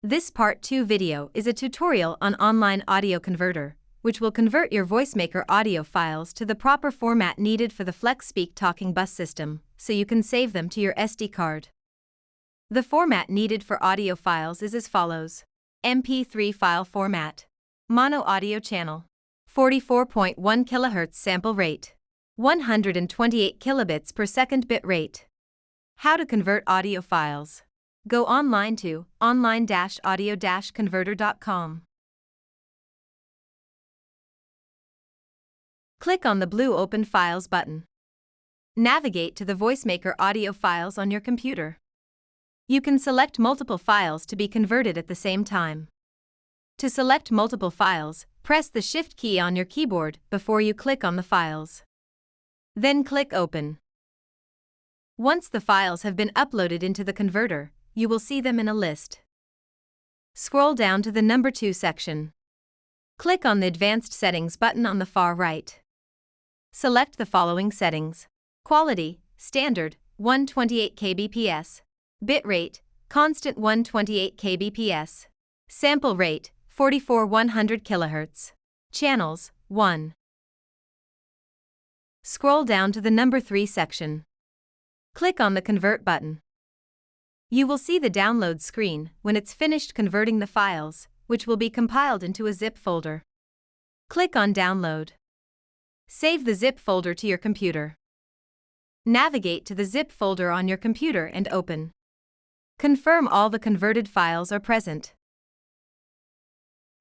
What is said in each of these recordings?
This Part 2 video is a tutorial on online audio converter, which will convert your VoiceMaker audio files to the proper format needed for the FlexSpeak Talking Bus system, so you can save them to your SD card. The format needed for audio files is as follows: MP3 file format, mono audio channel, 44.1 kHz sample rate, 128 kilobits per second bit rate. How to convert audio files. Go online to online-audio-converter.com. Click on the blue Open Files button. Navigate to the VoiceMaker audio files on your computer. You can select multiple files to be converted at the same time. To select multiple files, press the Shift key on your keyboard before you click on the files. Then click Open. Once the files have been uploaded into the converter, you will see them in a list. Scroll down to the number 2 section. Click on the Advanced Settings button on the far right. Select the following settings: Quality, Standard, 128 kbps. Bitrate, Constant 128 kbps. Sample rate, 44/100 kHz. Channels, 1. Scroll down to the number 3 section. Click on the Convert button. You will see the download screen when it's finished converting the files, which will be compiled into a zip folder. Click on Download. Save the zip folder to your computer. Navigate to the zip folder on your computer and open. Confirm all the converted files are present.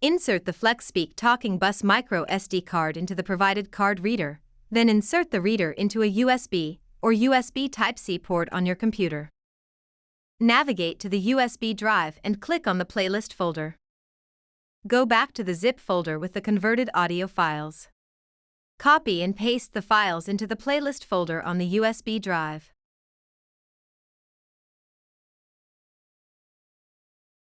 Insert the FlexSpeak Talking Bus micro SD card into the provided card reader, then insert the reader into a USB or USB Type-C port on your computer. Navigate to the USB drive and click on the playlist folder. Go back to the zip folder with the converted audio files. Copy and paste the files into the playlist folder on the USB drive.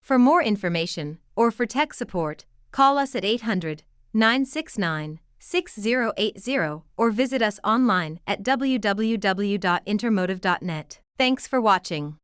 For more information, or for tech support, call us at 800-969-6080 or visit us online at www.intermotive.net. Thanks for watching.